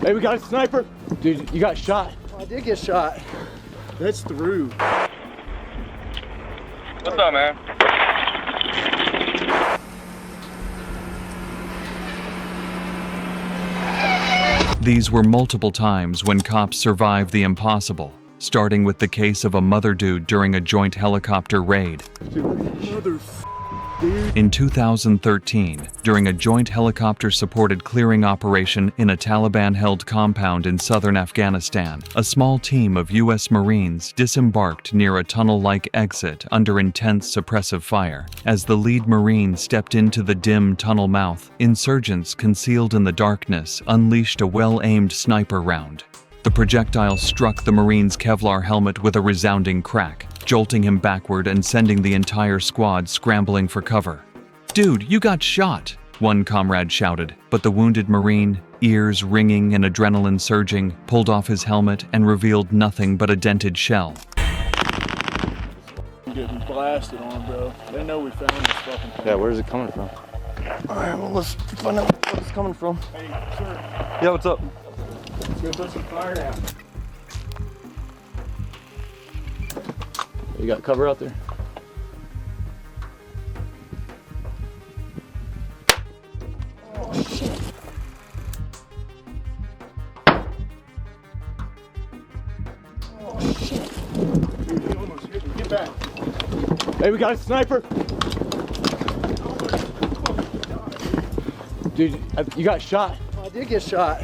Hey, we got a sniper. Dude, you got shot. I did get shot. That's through. What's up, man? These were multiple times when cops survived the impossible, starting with the case of a mother dude during a joint helicopter raid. In 2013, during a joint helicopter-supported clearing operation in a Taliban-held compound in southern Afghanistan, a small team of U.S. Marines disembarked near a tunnel-like exit under intense suppressive fire. As the lead Marine stepped into the dim tunnel mouth, insurgents concealed in the darkness unleashed a well-aimed sniper round. The projectile struck the Marine's Kevlar helmet with a resounding crack, jolting him backward and sending the entire squad scrambling for cover. "Dude, you got shot," one comrade shouted, but the wounded Marine, ears ringing and adrenaline surging, pulled off his helmet and revealed nothing but a dented shell. I'm getting blasted on, bro. They know we found this fucking thing. Yeah, where's it coming from? Alright, well, let's find out where it's coming from. Hey, sir. Yeah, what's up? Let's go put some fire down. You got cover out there? Oh, shit. Oh, shit. Dude, he almost hit me. Get back. Hey, we got a sniper. Dude, you got shot. I did get shot.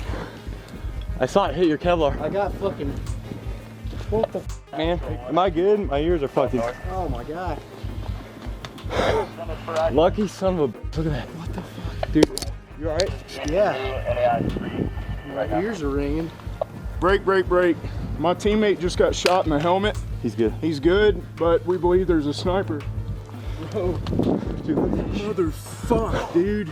I saw it hit your Kevlar. I got fucking... What the f, Man, am I good? My ears are fucking... Oh my god. Lucky son of a... Look at that. What the fuck? Dude, you alright? Yeah. My ears are ringing. Break. My teammate just got shot in the helmet. He's good. He's good, but we believe there's a sniper. Bro. Dude, Motherfuck, dude.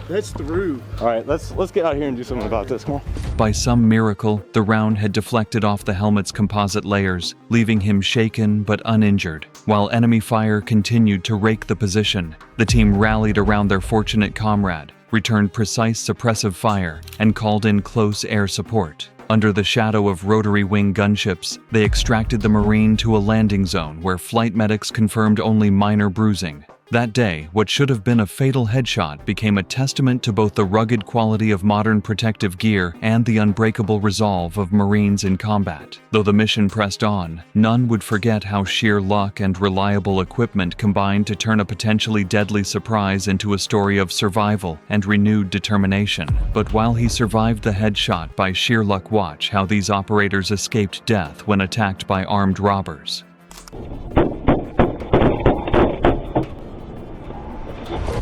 That's through. alright, let's get out here and do something about this. Come on. By some miracle, the round had deflected off the helmet's composite layers, leaving him shaken but uninjured. While enemy fire continued to rake the position, the team rallied around their fortunate comrade, returned precise suppressive fire, and called in close air support. Under the shadow of rotary wing gunships, they extracted the Marine to a landing zone where flight medics confirmed only minor bruising. That day, what should have been a fatal headshot became a testament to both the rugged quality of modern protective gear and the unbreakable resolve of Marines in combat. Though the mission pressed on, none would forget how sheer luck and reliable equipment combined to turn a potentially deadly surprise into a story of survival and renewed determination. But while he survived the headshot by sheer luck, watch how these operators escaped death when attacked by armed robbers.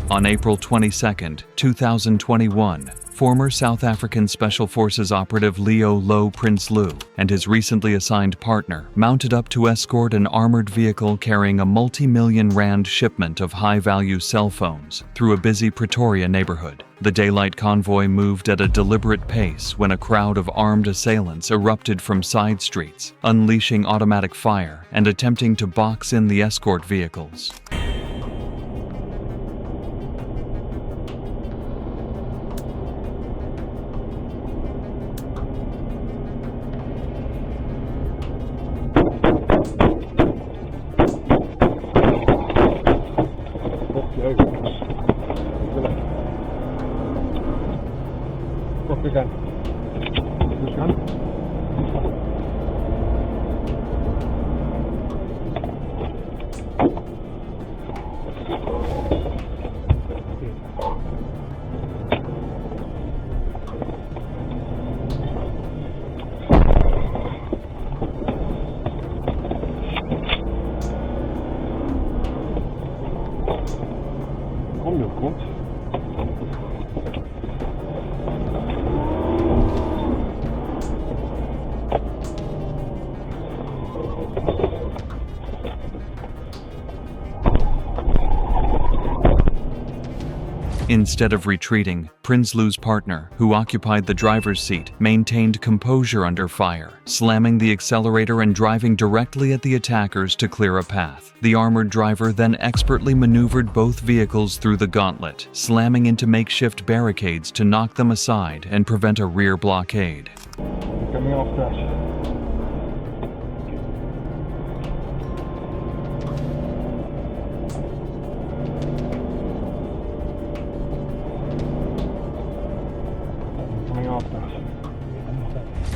On April 22, 2021, former South African Special Forces operative Leo Lo Prince Lou and his recently assigned partner mounted up to escort an armored vehicle carrying a multi-million rand shipment of high-value cell phones through a busy Pretoria neighborhood. The daylight convoy moved at a deliberate pace when a crowd of armed assailants erupted from side streets, unleashing automatic fire and attempting to box in the escort vehicles. Instead of retreating, Prinsloo's partner, who occupied the driver's seat, maintained composure under fire, slamming the accelerator and driving directly at the attackers to clear a path. The armored driver then expertly maneuvered both vehicles through the gauntlet, slamming into makeshift barricades to knock them aside and prevent a rear blockade. Coming off crash.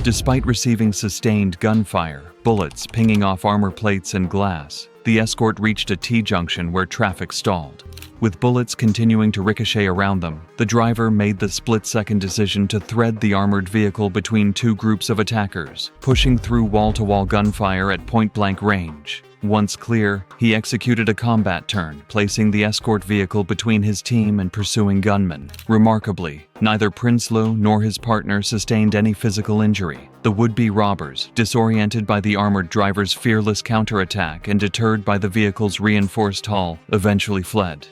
Despite receiving sustained gunfire, bullets pinging off armor plates and glass, the escort reached a T-junction where traffic stalled. With bullets continuing to ricochet around them, the driver made the split-second decision to thread the armored vehicle between two groups of attackers, pushing through wall-to-wall gunfire at point-blank range. Once clear, he executed a combat turn, placing the escort vehicle between his team and pursuing gunmen. Remarkably, neither Prinsloo nor his partner sustained any physical injury. The would-be robbers, disoriented by the armored driver's fearless counterattack and deterred by the vehicle's reinforced hull, eventually fled.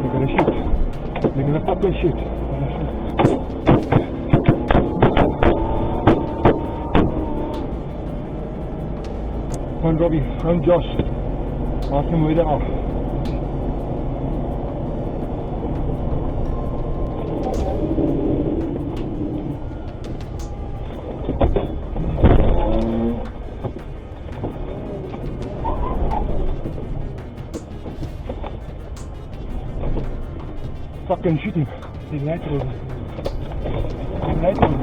They're gonna shoot. They're gonna fucking shoot. Run, Robbie. Run, Josh. Ask him where they are. Fucking shoot him. He's natural. He's natural.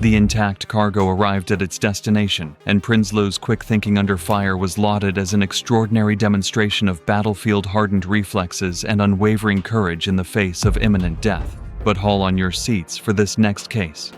The intact cargo arrived at its destination, and Prinsloo's quick thinking under fire was lauded as an extraordinary demonstration of battlefield-hardened reflexes and unwavering courage in the face of imminent death. But haul on your seats for this next case.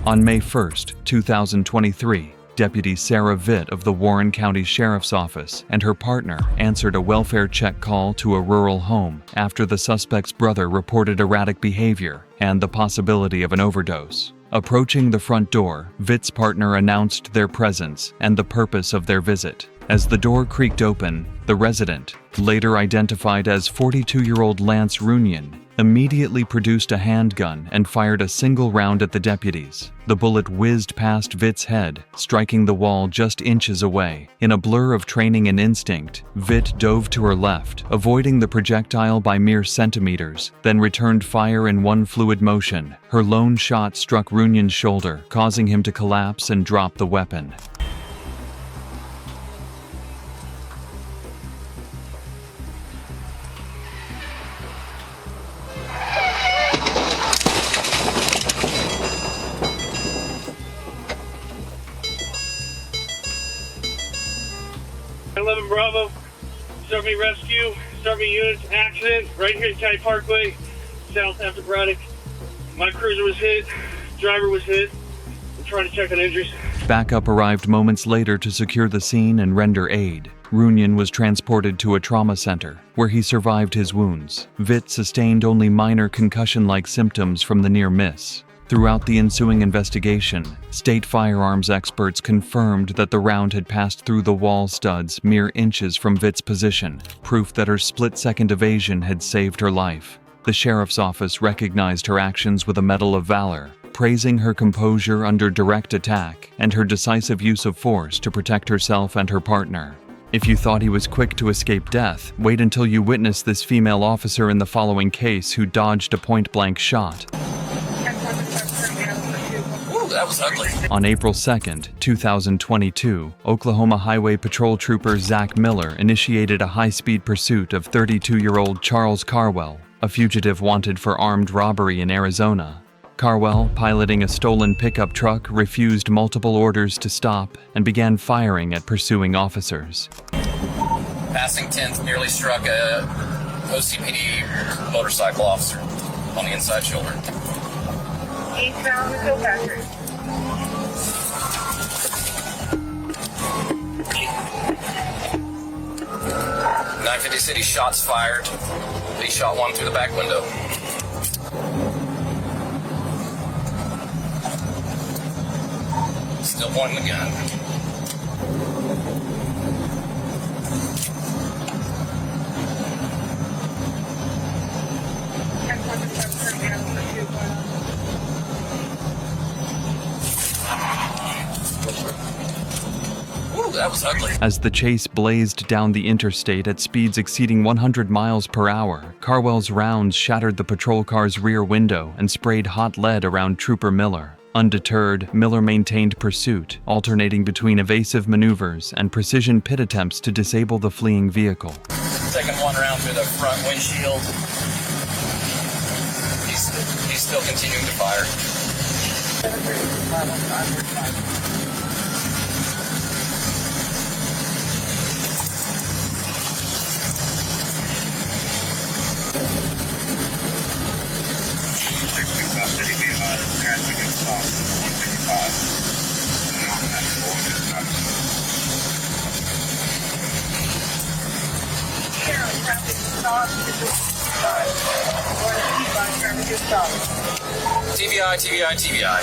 On May 1st, 2023, Deputy Sarah Vitt of the Warren County Sheriff's Office and her partner answered a welfare check call to a rural home after the suspect's brother reported erratic behavior and the possibility of an overdose. Approaching the front door, Vitt's partner announced their presence and the purpose of their visit. As the door creaked open, the resident, later identified as 42-year-old Lance Runyon, immediately produced a handgun and fired a single round at the deputies. The bullet whizzed past Vitt's head, striking the wall just inches away. In a blur of training and instinct, Vitt dove to her left, avoiding the projectile by mere centimeters, then returned fire in one fluid motion. Her lone shot struck Runyon's shoulder, causing him to collapse and drop the weapon. Bravo, start me rescue, start me units, accident, right here at County Parkway, south after Braddock. My cruiser was hit, driver was hit. I'm trying to check on injuries. Backup arrived moments later to secure the scene and render aid. Runyon was transported to a trauma center, where he survived his wounds. Vitt sustained only minor concussion-like symptoms from the near miss. Throughout the ensuing investigation, state firearms experts confirmed that the round had passed through the wall studs mere inches from Vitt's position, proof that her split-second evasion had saved her life. The sheriff's office recognized her actions with a Medal of Valor, praising her composure under direct attack and her decisive use of force to protect herself and her partner. If you thought he was quick to escape death, wait until you witness this female officer in the following case who dodged a point-blank shot. That was ugly. On April 2nd, 2022, Oklahoma Highway Patrol Trooper Zach Miller initiated a high-speed pursuit of 32-year-old Charles Carwell, a fugitive wanted for armed robbery in Arizona. Carwell, piloting a stolen pickup truck, refused multiple orders to stop and began firing at pursuing officers. Passing 10th nearly struck a OCPD motorcycle officer on the inside shoulder. Eastbound to Kilpatrick. 950 City, shots fired. He shot one through the back window. Still pointing the gun. Ooh, that was ugly. As the chase blazed down the interstate at speeds exceeding 100 miles per hour, Carwell's rounds shattered the patrol car's rear window and sprayed hot lead around Trooper Miller. Undeterred, Miller maintained pursuit, alternating between evasive maneuvers and precision pit attempts to disable the fleeing vehicle. Taking one round through the front windshield. He's still continuing to fire. TBI.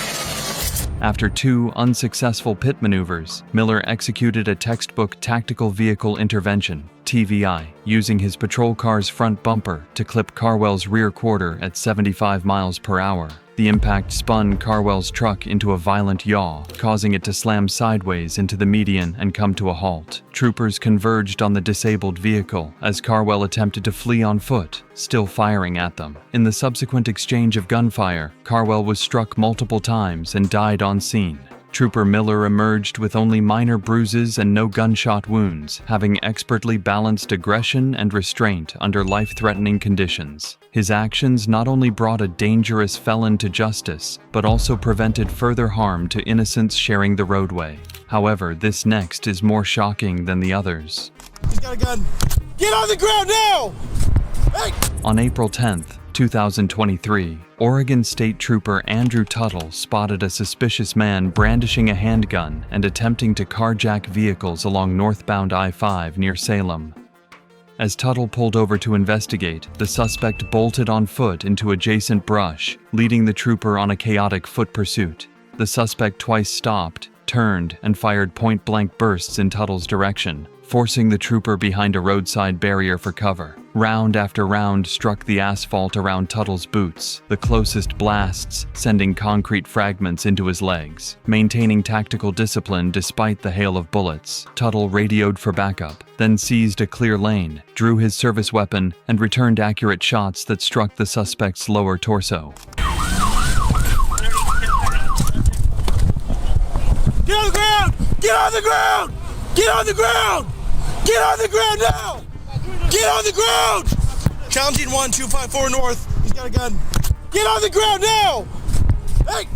After 2 unsuccessful pit maneuvers, Miller executed a textbook tactical vehicle intervention, TVI, using his patrol car's front bumper to clip Carwell's rear quarter at 75 miles per hour. The impact spun Carwell's truck into a violent yaw, causing it to slam sideways into the median and come to a halt. Troopers converged on the disabled vehicle as Carwell attempted to flee on foot, still firing at them. In the subsequent exchange of gunfire, Carwell was struck multiple times and died on scene. Trooper Miller emerged with only minor bruises and no gunshot wounds, having expertly balanced aggression and restraint under life-threatening conditions. His actions not only brought a dangerous felon to justice, but also prevented further harm to innocents sharing the roadway. However, this next is more shocking than the others. He's got a gun. Get on the ground now! Hey! On April 10th, 2023, Oregon State Trooper Andrew Tuttle spotted a suspicious man brandishing a handgun and attempting to carjack vehicles along northbound I-5 near Salem. As Tuttle pulled over to investigate, the suspect bolted on foot into adjacent brush, leading the trooper on a chaotic foot pursuit. The suspect twice stopped, turned, and fired point-blank bursts in Tuttle's direction, forcing the trooper behind a roadside barrier for cover. Round after round struck the asphalt around Tuttle's boots, the closest blasts sending concrete fragments into his legs. Maintaining tactical discipline despite the hail of bullets, Tuttle radioed for backup, then seized a clear lane, drew his service weapon, and returned accurate shots that struck the suspect's lower torso. Get on the ground! Get on the ground! Get on the ground! Get on the ground now! Get on the ground! Challenging 1254 north. He's got a gun. Get on the ground now! Hey!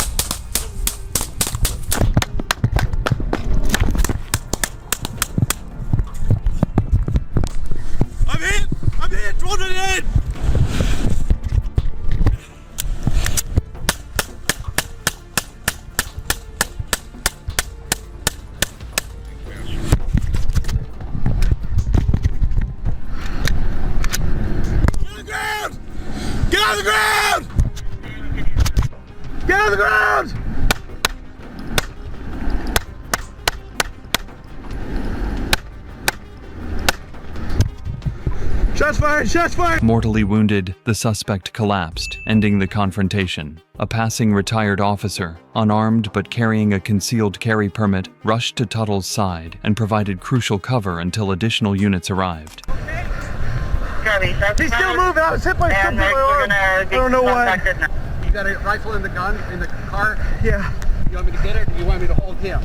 I'm hit! I'm hit! Roll it in! Get on the ground! Get on the ground! Shots fired! Shots fired! Mortally wounded, the suspect collapsed, ending the confrontation. A passing retired officer, unarmed but carrying a concealed carry permit, rushed to Tuttle's side and provided crucial cover until additional units arrived. He's still moving. I was hit by something. I don't know why. You got a rifle in the car? Yeah. You want me to get it, or you want me to hold him?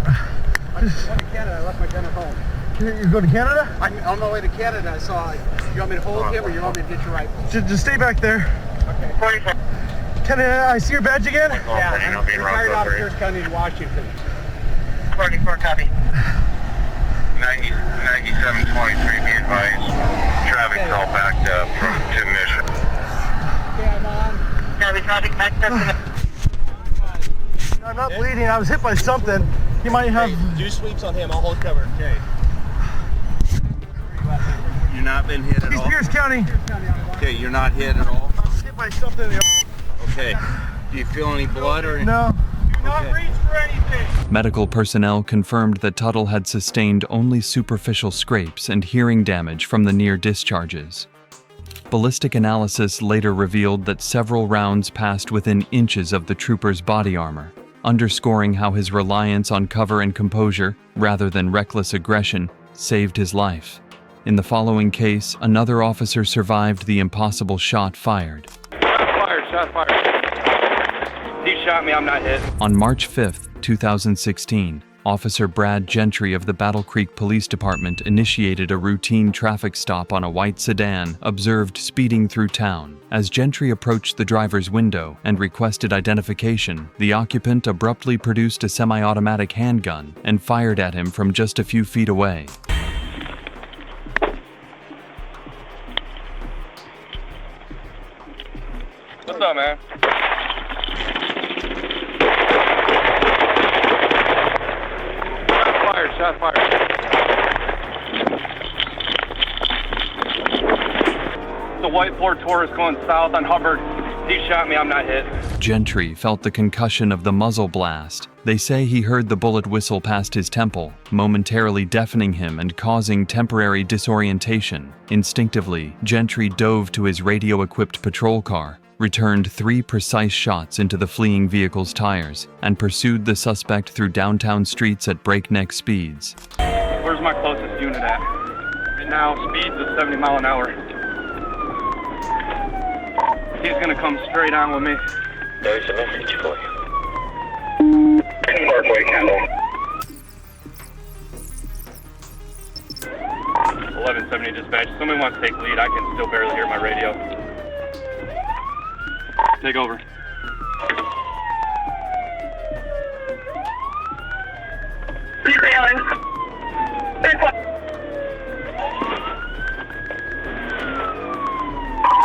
I went to Canada. I left my gun at home. You're going to Canada? I'm on my way to Canada. I saw. You want me to hold him, or you want me to get your rifle? Just stay back there. Okay. Can I see your badge again? Yeah. I'm retired out of Pierce County in Washington. 44 copy. 9723, be advised. Traffic call backed up from Tim Mission. Okay, I'm on. Copy, traffic backed up. I'm not bleeding. I was hit by something. He might have. Do sweeps on him. I'll hold cover. Okay. You're not been hit at all? Pierce County. Okay, you're not hit at all? I hit myself in the Okay. Do you feel any blood or? No. Do not reach for anything. Medical personnel confirmed that Tuttle had sustained only superficial scrapes and hearing damage from the near discharges. Ballistic analysis later revealed that several rounds passed within inches of the trooper's body armor, underscoring how his reliance on cover and composure, rather than reckless aggression, saved his life. In the following case, another officer survived the impossible shot fired. Shot fired. He shot me, I'm not hit. On March 5, 2016, Officer Brad Gentry of the Battle Creek Police Department initiated a routine traffic stop on a white sedan observed speeding through town. As Gentry approached the driver's window and requested identification, the occupant abruptly produced a semi-automatic handgun and fired at him from just a few feet away. What's up, man? Shot fired. The white Ford Taurus going south on Hubbard. He shot me, I'm not hit. Gentry felt the concussion of the muzzle blast. They say he heard the bullet whistle past his temple, momentarily deafening him and causing temporary disorientation. Instinctively, Gentry dove to his radio-equipped patrol car, returned 3 precise shots into the fleeing vehicle's tires, and pursued the suspect through downtown streets at breakneck speeds. Where's my closest unit at? Right now, speeds of 70 miles an hour. He's gonna come straight on with me. There's a message for you. Parkway, Kendall. 1170 dispatch. Somebody wants to take lead. I can still barely hear my radio. Take over.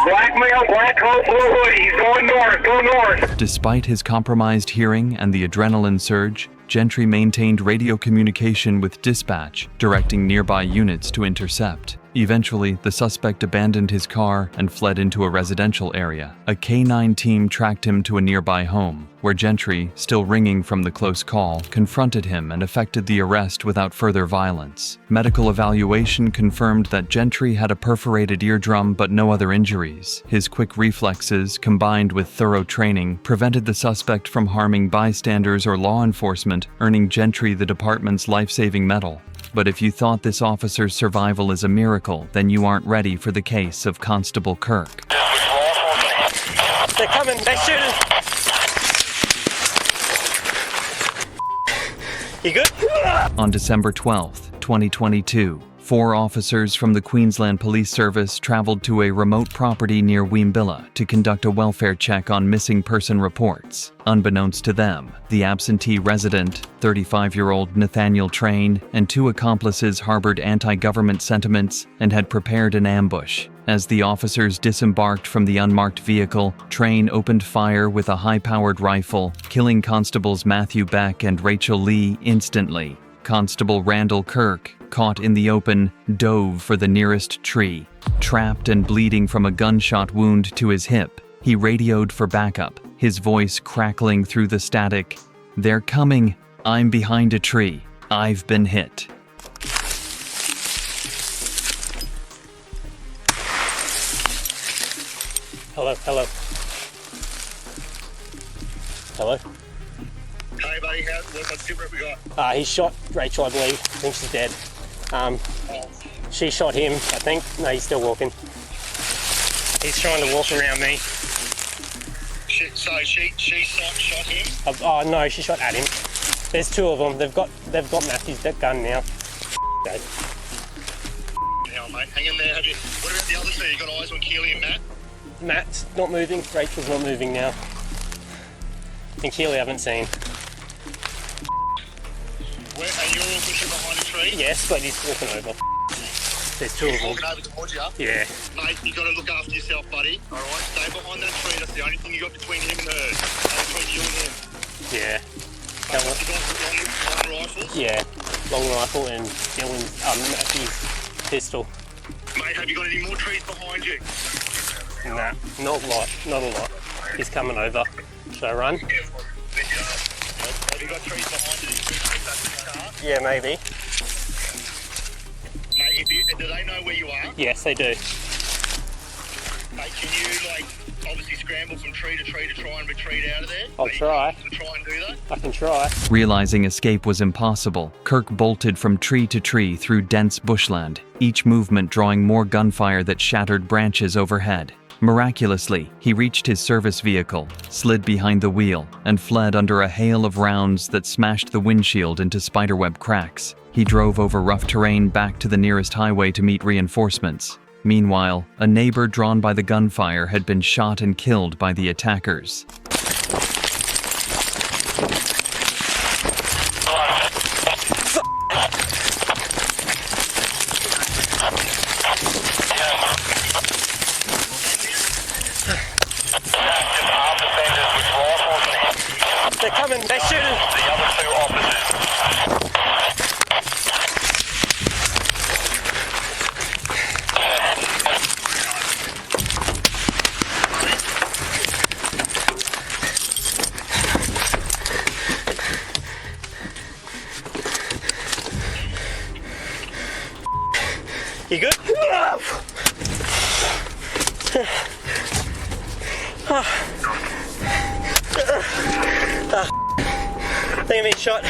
Blackmail, Black Hole, Blue Hoodie. He's going north. Go north. Despite his compromised hearing and the adrenaline surge, Gentry maintained radio communication with dispatch, directing nearby units to intercept. Eventually, the suspect abandoned his car and fled into a residential area. A K-9 team tracked him to a nearby home, where Gentry, still ringing from the close call, confronted him and effected the arrest without further violence. Medical evaluation confirmed that Gentry had a perforated eardrum but no other injuries. His quick reflexes, combined with thorough training, prevented the suspect from harming bystanders or law enforcement, earning Gentry the department's life-saving medal. But if you thought this officer's survival is a miracle, then you aren't ready for the case of Constable Kirk. They're coming. They're shooting. You good? On December 12th, 2022, 4 officers from the Queensland Police Service traveled to a remote property near Weembilla to conduct a welfare check on missing person reports. Unbeknownst to them, the absentee resident, 35-year-old Nathaniel Train, and 2 accomplices harbored anti-government sentiments and had prepared an ambush. As the officers disembarked from the unmarked vehicle, Train opened fire with a high-powered rifle, killing Constables Matthew Beck and Rachel Lee instantly. Constable Randall Kirk, caught in the open, dove for the nearest tree. Trapped and bleeding from a gunshot wound to his hip, he radioed for backup, his voice crackling through the static. "They're coming. I'm behind a tree. I've been hit." Hello. Hello. Hey, buddy. What's the we got? He shot Rachel, I believe. I think she's dead. She shot him, I think. No, he's still walking. He's trying to walk around me. She shot him? Oh no, she shot at him. There's 2 of them. They've got Matthew's gun now. Hell, mate. Hang in there. What about the other 2? You got eyes on Keely and Matt? Matt's not moving. Rachel's not moving now. And Keely I haven't seen. Where are you all pushing behind a tree? Yes, but he's walking over. There's 2 of them. Walking over towards you? Yeah. Mate, you got to look after yourself, buddy. All right, stay behind that tree. That's the only thing you got between him and her. Between you and him. Yeah. You got long rifles? Yeah. Long rifle and Dylan's Matthew's pistol. Mate, have you got any more trees behind you? Nah, not a lot, not a lot. He's coming over. Should I run? Have you got trees behind you? Yeah, maybe. Mate, do they know where you are? Yes, they do. Mate, can you, like, obviously scramble from tree to tree to try and retreat out of there? I'll try. To try and do that? I can try. Realizing escape was impossible, Kirk bolted from tree to tree through dense bushland, each movement drawing more gunfire that shattered branches overhead. Miraculously, he reached his service vehicle, slid behind the wheel, and fled under a hail of rounds that smashed the windshield into spiderweb cracks. He drove over rough terrain back to the nearest highway to meet reinforcements. Meanwhile, a neighbor drawn by the gunfire had been shot and killed by the attackers. They're coming, they're shooting. The other two officers. You good? I think I'm being shot.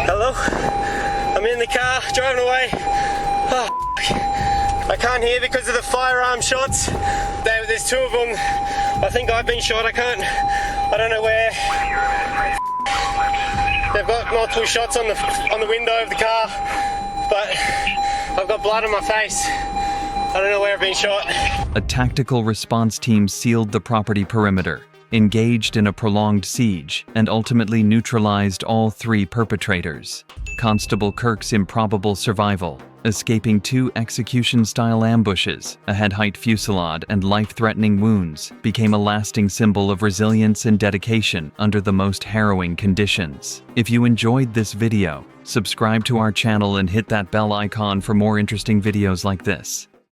Hello? I'm in the car, driving away. I can't hear because of the firearm shots. There's two of them. I think I've been shot. I don't know where. They've got multiple shots on the window of the car, but I've got blood on my face. I don't know where I've been shot. A tactical response team sealed the property perimeter, engaged in a prolonged siege, and ultimately neutralized all three perpetrators. Constable Kirk's improbable survival, escaping two execution-style ambushes, a head-height fusillade, and life-threatening wounds, became a lasting symbol of resilience and dedication under the most harrowing conditions. If you enjoyed this video, subscribe to our channel and hit that bell icon for more interesting videos like this.